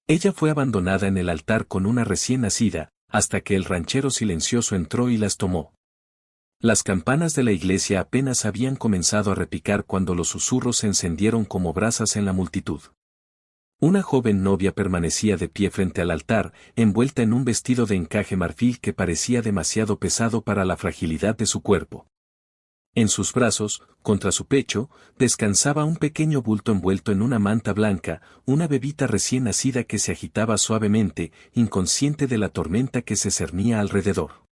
Ella fue abandonada en el altar con una recién nacida, hasta que el ranchero silencioso entró y las tomó. Las campanas de la iglesia apenas habían comenzado a repicar cuando los susurros se encendieron como brasas en la multitud. Una joven novia permanecía de pie frente al altar, envuelta en un vestido de encaje marfil que parecía demasiado pesado para la fragilidad de su cuerpo. En sus brazos, contra su pecho, descansaba un pequeño bulto envuelto en una manta blanca, una bebita recién nacida que se agitaba suavemente, inconsciente de la tormenta que se cernía alrededor.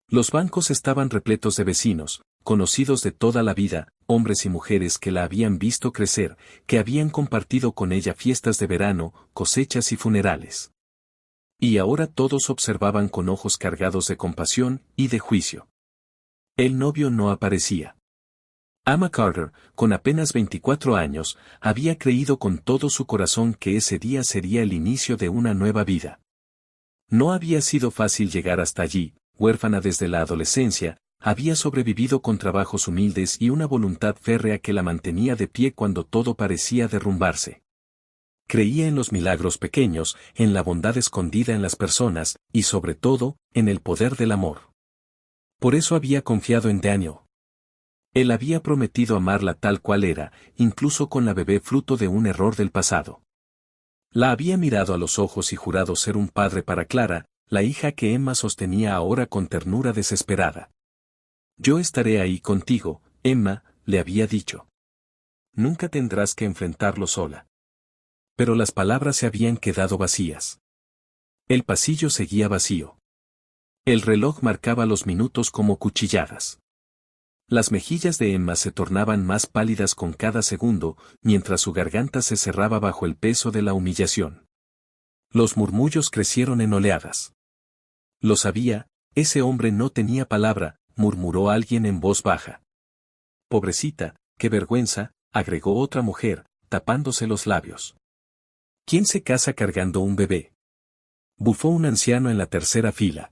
Los bancos estaban repletos de vecinos, conocidos de toda la vida, hombres y mujeres que la habían visto crecer, que habían compartido con ella fiestas de verano, cosechas y funerales. Y ahora todos observaban con ojos cargados de compasión y de juicio. El novio no aparecía. Emma Carter, con apenas 24 años, había creído con todo su corazón que ese día sería el inicio de una nueva vida. No había sido fácil llegar hasta allí, huérfana desde la adolescencia, había sobrevivido con trabajos humildes y una voluntad férrea que la mantenía de pie cuando todo parecía derrumbarse. Creía en los milagros pequeños, en la bondad escondida en las personas, y sobre todo, en el poder del amor. Por eso había confiado en Daniel. Él había prometido amarla tal cual era, incluso con la bebé fruto de un error del pasado. La había mirado a los ojos y jurado ser un padre para Clara, la hija que Emma sostenía ahora con ternura desesperada. Yo estaré ahí contigo, Emma, le había dicho. Nunca tendrás que enfrentarlo sola. Pero las palabras se habían quedado vacías. El pasillo seguía vacío. El reloj marcaba los minutos como cuchilladas. Las mejillas de Emma se tornaban más pálidas con cada segundo, mientras su garganta se cerraba bajo el peso de la humillación. Los murmullos crecieron en oleadas. Lo sabía, ese hombre no tenía palabra, murmuró alguien en voz baja. Pobrecita, qué vergüenza, agregó otra mujer, tapándose los labios. ¿Quién se casa cargando un bebé? Bufó un anciano en la tercera fila.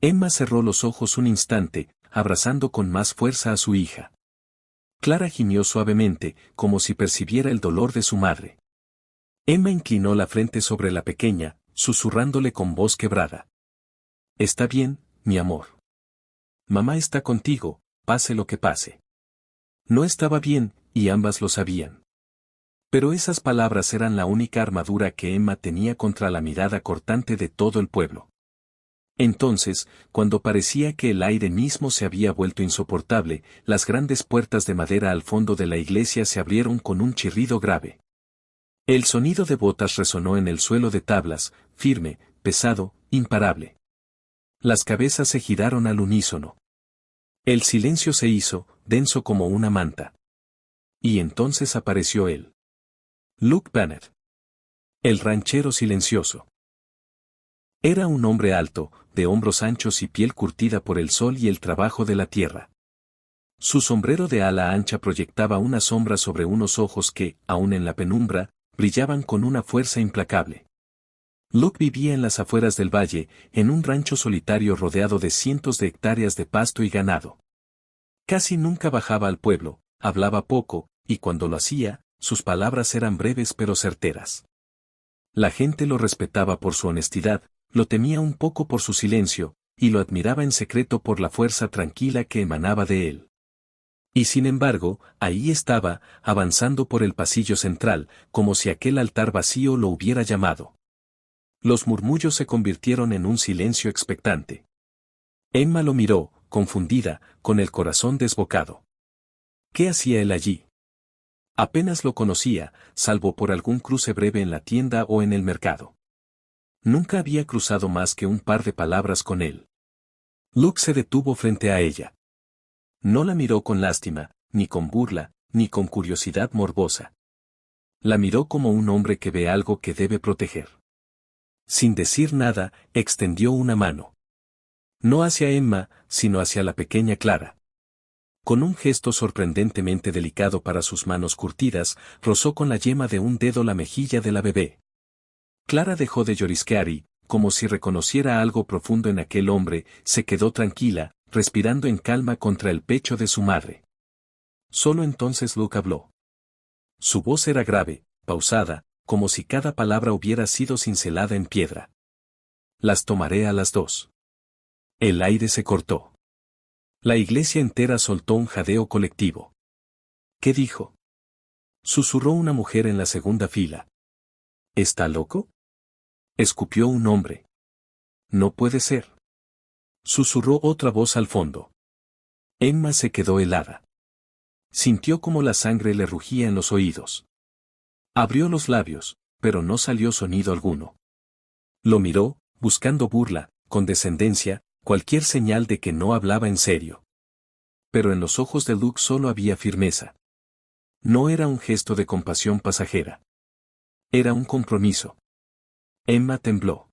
Emma cerró los ojos un instante, abrazando con más fuerza a su hija. Clara gimió suavemente, como si percibiera el dolor de su madre. Emma inclinó la frente sobre la pequeña, susurrándole con voz quebrada. Está bien, mi amor. Mamá está contigo, pase lo que pase. No estaba bien, y ambas lo sabían. Pero esas palabras eran la única armadura que Emma tenía contra la mirada cortante de todo el pueblo. Entonces, cuando parecía que el aire mismo se había vuelto insoportable, las grandes puertas de madera al fondo de la iglesia se abrieron con un chirrido grave. El sonido de botas resonó en el suelo de tablas, firme, pesado, imparable. Las cabezas se giraron al unísono. El silencio se hizo, denso como una manta. Y entonces apareció él. Luke Bennett. El ranchero silencioso. Era un hombre alto, de hombros anchos y piel curtida por el sol y el trabajo de la tierra. Su sombrero de ala ancha proyectaba una sombra sobre unos ojos que, aun en la penumbra, brillaban con una fuerza implacable. Luke vivía en las afueras del valle, en un rancho solitario rodeado de cientos de hectáreas de pasto y ganado. Casi nunca bajaba al pueblo, hablaba poco, y cuando lo hacía, sus palabras eran breves pero certeras. La gente lo respetaba por su honestidad, lo temía un poco por su silencio, y lo admiraba en secreto por la fuerza tranquila que emanaba de él. Y sin embargo, ahí estaba, avanzando por el pasillo central, como si aquel altar vacío lo hubiera llamado. Los murmullos se convirtieron en un silencio expectante. Emma lo miró, confundida, con el corazón desbocado. ¿Qué hacía él allí? Apenas lo conocía, salvo por algún cruce breve en la tienda o en el mercado. Nunca había cruzado más que un par de palabras con él. Luke se detuvo frente a ella. No la miró con lástima, ni con burla, ni con curiosidad morbosa. La miró como un hombre que ve algo que debe proteger. Sin decir nada, extendió una mano. No hacia Emma, sino hacia la pequeña Clara. Con un gesto sorprendentemente delicado para sus manos curtidas, rozó con la yema de un dedo la mejilla de la bebé. Clara dejó de llorisquear y, como si reconociera algo profundo en aquel hombre, se quedó tranquila, respirando en calma contra el pecho de su madre. Solo entonces Luke habló. Su voz era grave, pausada, como si cada palabra hubiera sido cincelada en piedra. Las tomaré a las 2. El aire se cortó. La iglesia entera soltó un jadeo colectivo. ¿Qué dijo? Susurró una mujer en la segunda fila. ¿Está loco? Escupió un hombre. No puede ser. Susurró otra voz al fondo. Emma se quedó helada. Sintió como la sangre le rugía en los oídos. Abrió los labios, pero no salió sonido alguno. Lo miró, buscando burla, condescendencia, cualquier señal de que no hablaba en serio. Pero en los ojos de Luke solo había firmeza. No era un gesto de compasión pasajera. Era un compromiso. Emma tembló.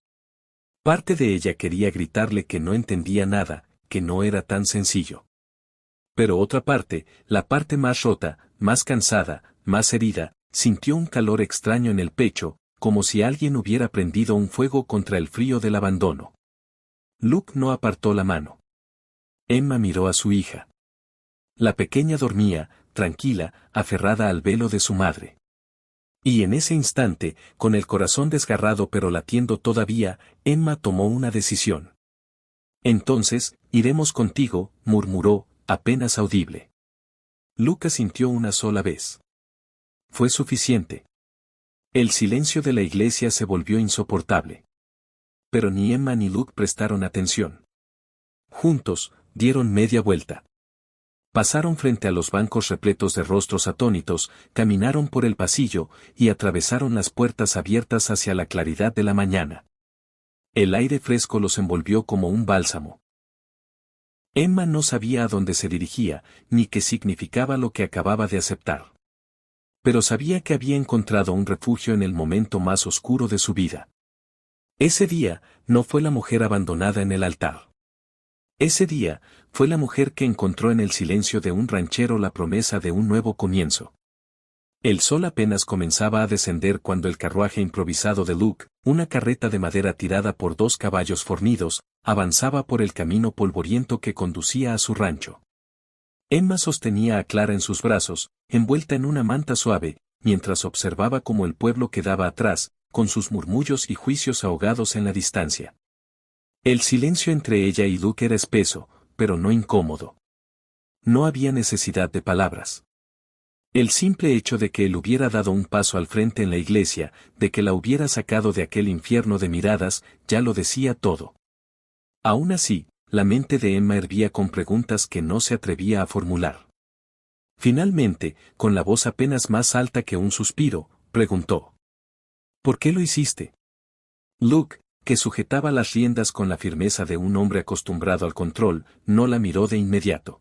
Parte de ella quería gritarle que no entendía nada, que no era tan sencillo. Pero otra parte, la parte más rota, más cansada, más herida, sintió un calor extraño en el pecho, como si alguien hubiera prendido un fuego contra el frío del abandono. Luke no apartó la mano. Emma miró a su hija. La pequeña dormía, tranquila, aferrada al velo de su madre. Y en ese instante, con el corazón desgarrado pero latiendo todavía, Emma tomó una decisión. Entonces, iremos contigo, murmuró, apenas audible. Luke sintió una sola vez. Fue suficiente. El silencio de la iglesia se volvió insoportable. Pero ni Emma ni Luke prestaron atención. Juntos, dieron media vuelta. Pasaron frente a los bancos repletos de rostros atónitos, caminaron por el pasillo, y atravesaron las puertas abiertas hacia la claridad de la mañana. El aire fresco los envolvió como un bálsamo. Emma no sabía a dónde se dirigía, ni qué significaba lo que acababa de aceptar. Pero sabía que había encontrado un refugio en el momento más oscuro de su vida. Ese día, no fue la mujer abandonada en el altar. Ese día, fue la mujer que encontró en el silencio de un ranchero la promesa de un nuevo comienzo. El sol apenas comenzaba a descender cuando el carruaje improvisado de Luke, una carreta de madera tirada por 2 caballos fornidos, avanzaba por el camino polvoriento que conducía a su rancho. Emma sostenía a Clara en sus brazos, envuelta en una manta suave, mientras observaba cómo el pueblo quedaba atrás, con sus murmullos y juicios ahogados en la distancia. El silencio entre ella y Luke era espeso, pero no incómodo. No había necesidad de palabras. El simple hecho de que él hubiera dado un paso al frente en la iglesia, de que la hubiera sacado de aquel infierno de miradas, ya lo decía todo. Aún así, la mente de Emma hervía con preguntas que no se atrevía a formular. Finalmente, con la voz apenas más alta que un suspiro, preguntó: ¿por qué lo hiciste? Luke, que sujetaba las riendas con la firmeza de un hombre acostumbrado al control, no la miró de inmediato.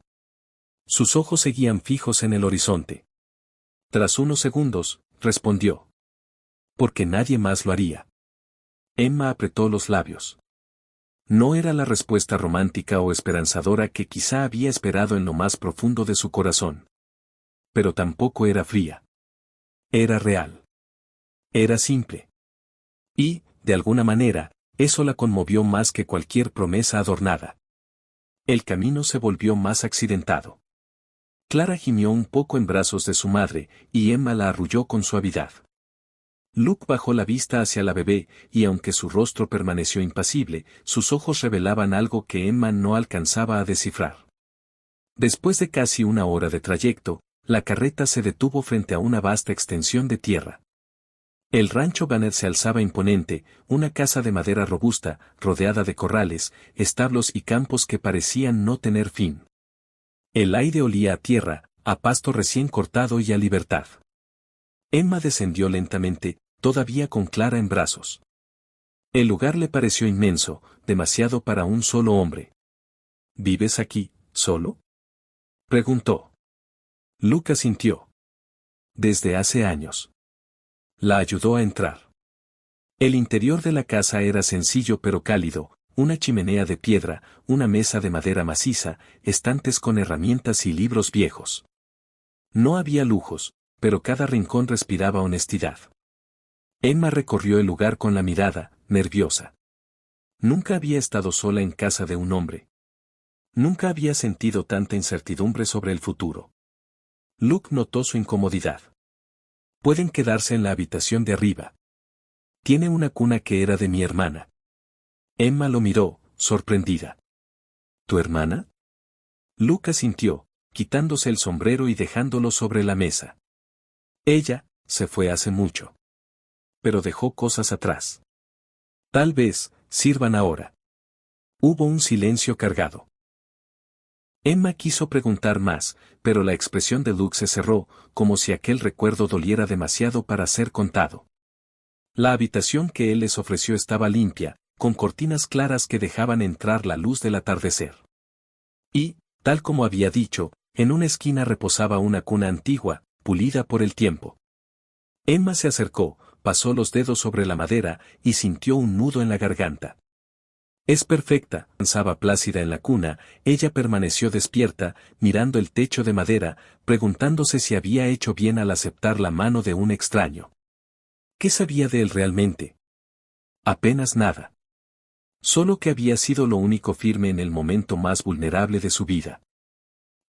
Sus ojos seguían fijos en el horizonte. Tras unos segundos, respondió: porque nadie más lo haría. Emma apretó los labios. No era la respuesta romántica o esperanzadora que quizá había esperado en lo más profundo de su corazón. Pero tampoco era fría. Era real. Era simple. Y, de alguna manera, eso la conmovió más que cualquier promesa adornada. El camino se volvió más accidentado. Clara gimió un poco en brazos de su madre, y Emma la arrulló con suavidad. Luke bajó la vista hacia la bebé, y aunque su rostro permaneció impasible, sus ojos revelaban algo que Emma no alcanzaba a descifrar. Después de casi una hora de trayecto, la carreta se detuvo frente a una vasta extensión de tierra. El rancho Banner se alzaba imponente, una casa de madera robusta, rodeada de corrales, establos y campos que parecían no tener fin. El aire olía a tierra, a pasto recién cortado y a libertad. Emma descendió lentamente, todavía con Clara en brazos. El lugar le pareció inmenso, demasiado para un solo hombre. ¿Vives aquí, solo?, preguntó. Luke asintió. Desde hace años. La ayudó a entrar. El interior de la casa era sencillo pero cálido, una chimenea de piedra, una mesa de madera maciza, estantes con herramientas y libros viejos. No había lujos, pero cada rincón respiraba honestidad. Emma recorrió el lugar con la mirada, nerviosa. Nunca había estado sola en casa de un hombre. Nunca había sentido tanta incertidumbre sobre el futuro. Luke notó su incomodidad. Pueden quedarse en la habitación de arriba. Tiene una cuna que era de mi hermana. Emma lo miró, sorprendida. ¿Tu hermana? Luke asintió, quitándose el sombrero y dejándolo sobre la mesa. Ella se fue hace mucho. Pero dejó cosas atrás. Tal vez sirvan ahora. Hubo un silencio cargado. Emma quiso preguntar más, pero la expresión de Luke se cerró, como si aquel recuerdo doliera demasiado para ser contado. La habitación que él les ofreció estaba limpia, con cortinas claras que dejaban entrar la luz del atardecer. Y, tal como había dicho, en una esquina reposaba una cuna antigua, pulida por el tiempo. Emma se acercó, pasó los dedos sobre la madera y sintió un nudo en la garganta. Es perfecta, pensaba plácida en la cuna, ella permaneció despierta, mirando el techo de madera, preguntándose si había hecho bien al aceptar la mano de un extraño. ¿Qué sabía de él realmente? Apenas nada. Solo que había sido lo único firme en el momento más vulnerable de su vida.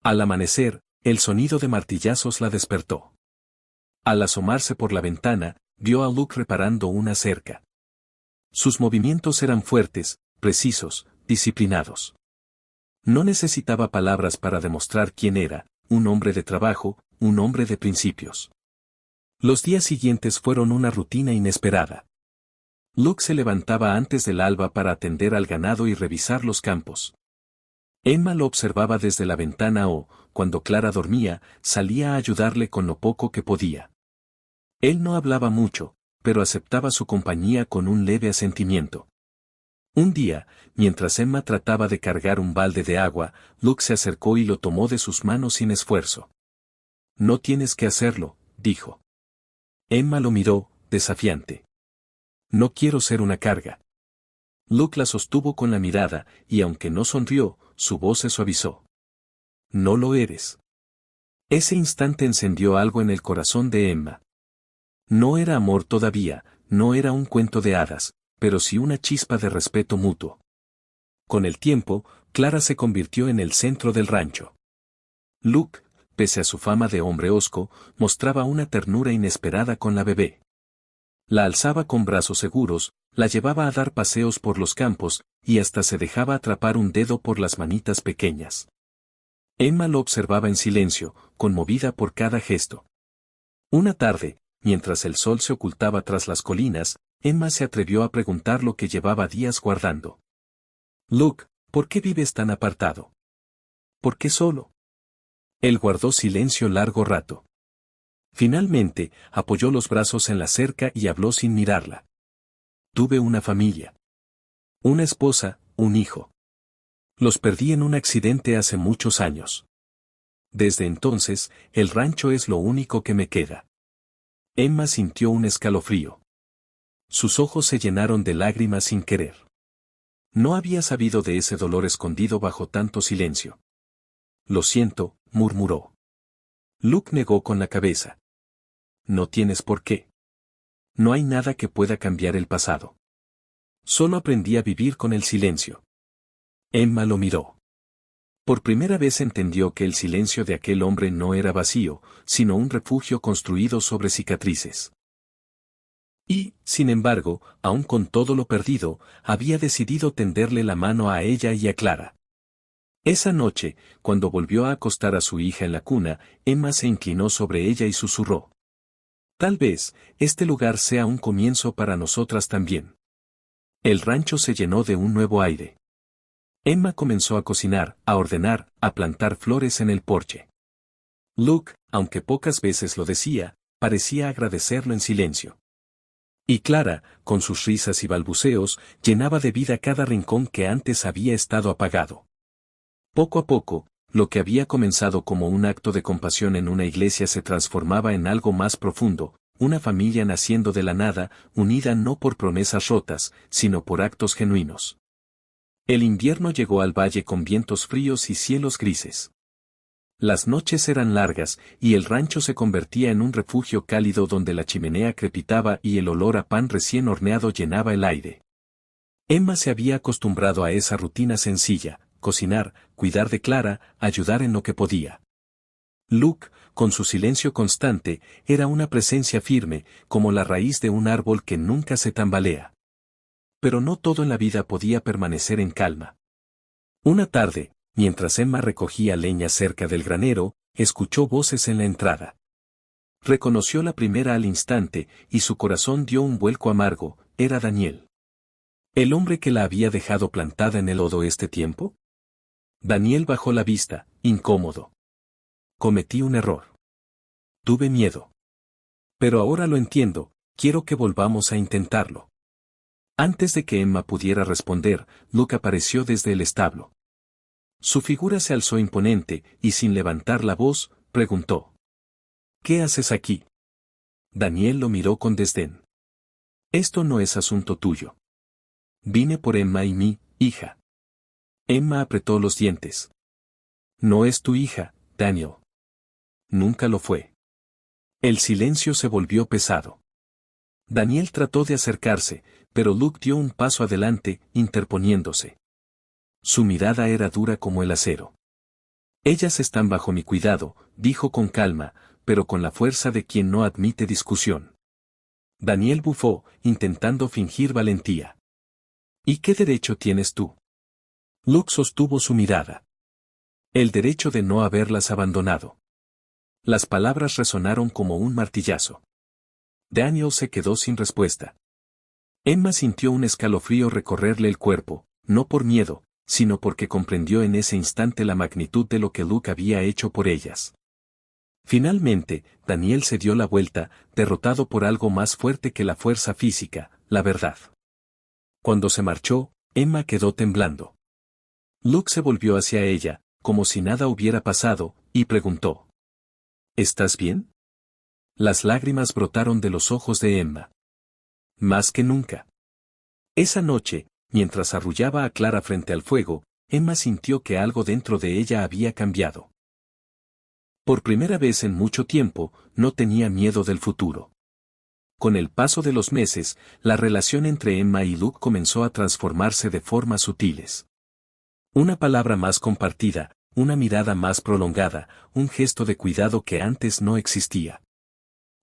Al amanecer, el sonido de martillazos la despertó. Al asomarse por la ventana, vio a Luke reparando una cerca. Sus movimientos eran fuertes, precisos, disciplinados. No necesitaba palabras para demostrar quién era, un hombre de trabajo, un hombre de principios. Los días siguientes fueron una rutina inesperada. Luke se levantaba antes del alba para atender al ganado y revisar los campos. Emma lo observaba desde la ventana o, cuando Clara dormía, salía a ayudarle con lo poco que podía. Él no hablaba mucho, pero aceptaba su compañía con un leve asentimiento. Un día, mientras Emma trataba de cargar un balde de agua, Luke se acercó y lo tomó de sus manos sin esfuerzo. No tienes que hacerlo, dijo. Emma lo miró, desafiante. No quiero ser una carga. Luke la sostuvo con la mirada, y aunque no sonrió, su voz se suavizó. No lo eres. Ese instante encendió algo en el corazón de Emma. No era amor todavía, no era un cuento de hadas, pero sí una chispa de respeto mutuo. Con el tiempo, Clara se convirtió en el centro del rancho. Luke, pese a su fama de hombre hosco, mostraba una ternura inesperada con la bebé. La alzaba con brazos seguros, la llevaba a dar paseos por los campos, y hasta se dejaba atrapar un dedo por las manitas pequeñas. Emma lo observaba en silencio, conmovida por cada gesto. Una tarde, mientras el sol se ocultaba tras las colinas, Emma se atrevió a preguntar lo que llevaba días guardando. Luke, ¿por qué vives tan apartado? ¿Por qué solo? Él guardó silencio largo rato. Finalmente, apoyó los brazos en la cerca y habló sin mirarla. Tuve una familia. Una esposa, un hijo. Los perdí en un accidente hace muchos años. Desde entonces, el rancho es lo único que me queda. Emma sintió un escalofrío. Sus ojos se llenaron de lágrimas sin querer. No había sabido de ese dolor escondido bajo tanto silencio. Lo siento, murmuró. Luke negó con la cabeza. No tienes por qué. No hay nada que pueda cambiar el pasado. Solo aprendí a vivir con el silencio. Emma lo miró. Por primera vez entendió que el silencio de aquel hombre no era vacío, sino un refugio construido sobre cicatrices. Y, sin embargo, aun con todo lo perdido, había decidido tenderle la mano a ella y a Clara. Esa noche, cuando volvió a acostar a su hija en la cuna, Emma se inclinó sobre ella y susurró. Tal vez, este lugar sea un comienzo para nosotras también. El rancho se llenó de un nuevo aire. Emma comenzó a cocinar, a ordenar, a plantar flores en el porche. Luke, aunque pocas veces lo decía, parecía agradecerlo en silencio. Y Clara, con sus risas y balbuceos, llenaba de vida cada rincón que antes había estado apagado. Poco a poco, lo que había comenzado como un acto de compasión en una iglesia se transformaba en algo más profundo, una familia naciendo de la nada, unida no por promesas rotas, sino por actos genuinos. El invierno llegó al valle con vientos fríos y cielos grises. Las noches eran largas, y el rancho se convertía en un refugio cálido donde la chimenea crepitaba y el olor a pan recién horneado llenaba el aire. Emma se había acostumbrado a esa rutina sencilla, cocinar, cuidar de Clara, ayudar en lo que podía. Luke, con su silencio constante, era una presencia firme, como la raíz de un árbol que nunca se tambalea. Pero no todo en la vida podía permanecer en calma. Una tarde, mientras Emma recogía leña cerca del granero, escuchó voces en la entrada. Reconoció la primera al instante, y su corazón dio un vuelco amargo. Era Daniel. ¿El hombre que la había dejado plantada en el lodo este tiempo? Daniel bajó la vista, incómodo. Cometí un error. Tuve miedo. Pero ahora lo entiendo, quiero que volvamos a intentarlo. Antes de que Emma pudiera responder, Luke apareció desde el establo. Su figura se alzó imponente, y sin levantar la voz, preguntó: ¿Qué haces aquí? Daniel lo miró con desdén. Esto no es asunto tuyo. Vine por Emma y mi hija. Emma apretó los dientes. No es tu hija, Daniel. Nunca lo fue. El silencio se volvió pesado. Daniel trató de acercarse, pero Luke dio un paso adelante, interponiéndose. Su mirada era dura como el acero. Ellas están bajo mi cuidado, dijo con calma, pero con la fuerza de quien no admite discusión. Daniel bufó, intentando fingir valentía. ¿Y qué derecho tienes tú? Luke sostuvo su mirada. El derecho de no haberlas abandonado. Las palabras resonaron como un martillazo. Daniel se quedó sin respuesta. Emma sintió un escalofrío recorrerle el cuerpo, no por miedo, sino porque comprendió en ese instante la magnitud de lo que Luke había hecho por ellas. Finalmente, Daniel se dio la vuelta, derrotado por algo más fuerte que la fuerza física, la verdad. Cuando se marchó, Emma quedó temblando. Luke se volvió hacia ella, como si nada hubiera pasado, y preguntó: ¿Estás bien? Las lágrimas brotaron de los ojos de Emma. Más que nunca. Esa noche, mientras arrullaba a Clara frente al fuego, Emma sintió que algo dentro de ella había cambiado. Por primera vez en mucho tiempo, no tenía miedo del futuro. Con el paso de los meses, la relación entre Emma y Luke comenzó a transformarse de formas sutiles. Una palabra más compartida, una mirada más prolongada, un gesto de cuidado que antes no existía.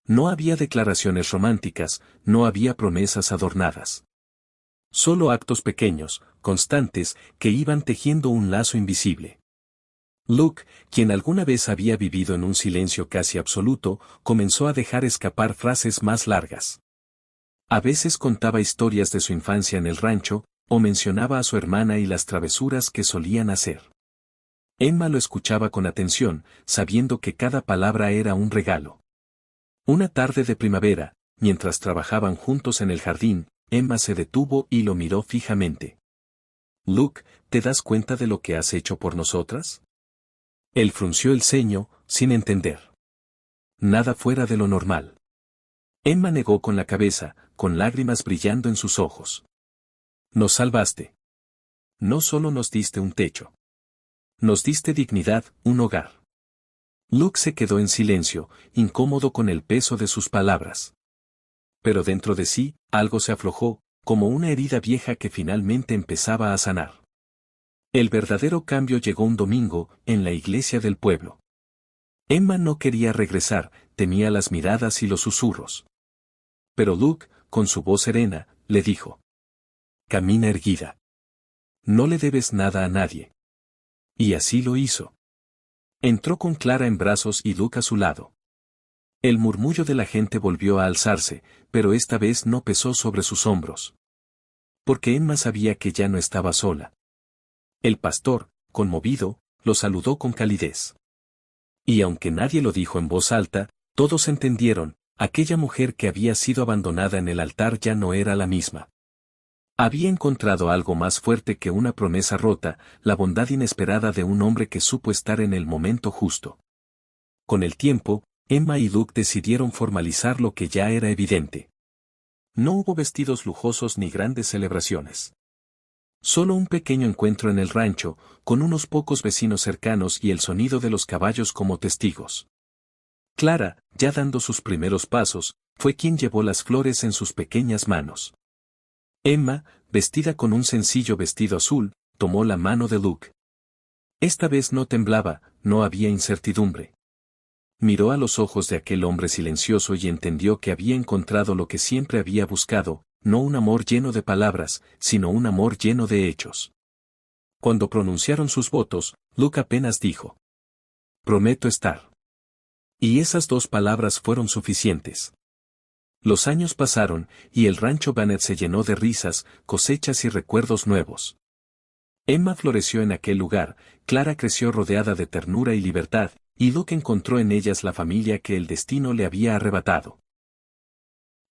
No había declaraciones románticas, no había promesas adornadas. Solo actos pequeños, constantes, que iban tejiendo un lazo invisible. Luke, quien alguna vez había vivido en un silencio casi absoluto, comenzó a dejar escapar frases más largas. A veces contaba historias de su infancia en el rancho, o mencionaba a su hermana y las travesuras que solían hacer. Emma lo escuchaba con atención, sabiendo que cada palabra era un regalo. Una tarde de primavera, mientras trabajaban juntos en el jardín, Emma se detuvo y lo miró fijamente. «Luke, ¿te das cuenta de lo que has hecho por nosotras?» Él frunció el ceño, sin entender. Nada fuera de lo normal. Emma negó con la cabeza, con lágrimas brillando en sus ojos. «Nos salvaste. No solo nos diste un techo. Nos diste dignidad, un hogar». Luke se quedó en silencio, incómodo con el peso de sus palabras. Pero dentro de sí, algo se aflojó, como una herida vieja que finalmente empezaba a sanar. El verdadero cambio llegó un domingo, en la iglesia del pueblo. Emma no quería regresar, temía las miradas y los susurros. Pero Luke, con su voz serena, le dijo: «Camina erguida. No le debes nada a nadie». Y así lo hizo. Entró con Clara en brazos y Luke a su lado. El murmullo de la gente volvió a alzarse, pero esta vez no pesó sobre sus hombros. Porque Emma sabía que ya no estaba sola. El pastor, conmovido, lo saludó con calidez. Y aunque nadie lo dijo en voz alta, todos entendieron, aquella mujer que había sido abandonada en el altar ya no era la misma. Había encontrado algo más fuerte que una promesa rota, la bondad inesperada de un hombre que supo estar en el momento justo. Con el tiempo, Emma y Luke decidieron formalizar lo que ya era evidente. No hubo vestidos lujosos ni grandes celebraciones. Solo un pequeño encuentro en el rancho, con unos pocos vecinos cercanos y el sonido de los caballos como testigos. Clara, ya dando sus primeros pasos, fue quien llevó las flores en sus pequeñas manos. Emma, vestida con un sencillo vestido azul, tomó la mano de Luke. Esta vez no temblaba, no había incertidumbre. miró a los ojos de aquel hombre silencioso y entendió que había encontrado lo que siempre había buscado, no un amor lleno de palabras, sino un amor lleno de hechos. Cuando pronunciaron sus votos, Luke apenas dijo: «Prometo estar». Y esas dos palabras fueron suficientes. Los años pasaron, y el rancho Banner se llenó de risas, cosechas y recuerdos nuevos. Emma floreció en aquel lugar, Clara creció rodeada de ternura y libertad, y Luke encontró en ellas la familia que el destino le había arrebatado.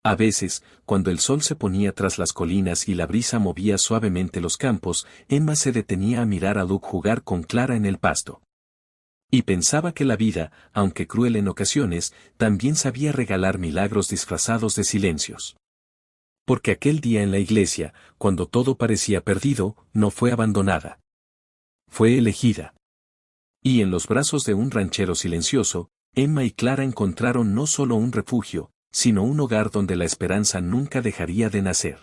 A veces, cuando el sol se ponía tras las colinas y la brisa movía suavemente los campos, Emma se detenía a mirar a Luke jugar con Clara en el pasto. Y pensaba que la vida, aunque cruel en ocasiones, también sabía regalar milagros disfrazados de silencios. Porque aquel día en la iglesia, cuando todo parecía perdido, no fue abandonada. Fue elegida. Y en los brazos de un ranchero silencioso, Emma y Clara encontraron no solo un refugio, sino un hogar donde la esperanza nunca dejaría de nacer.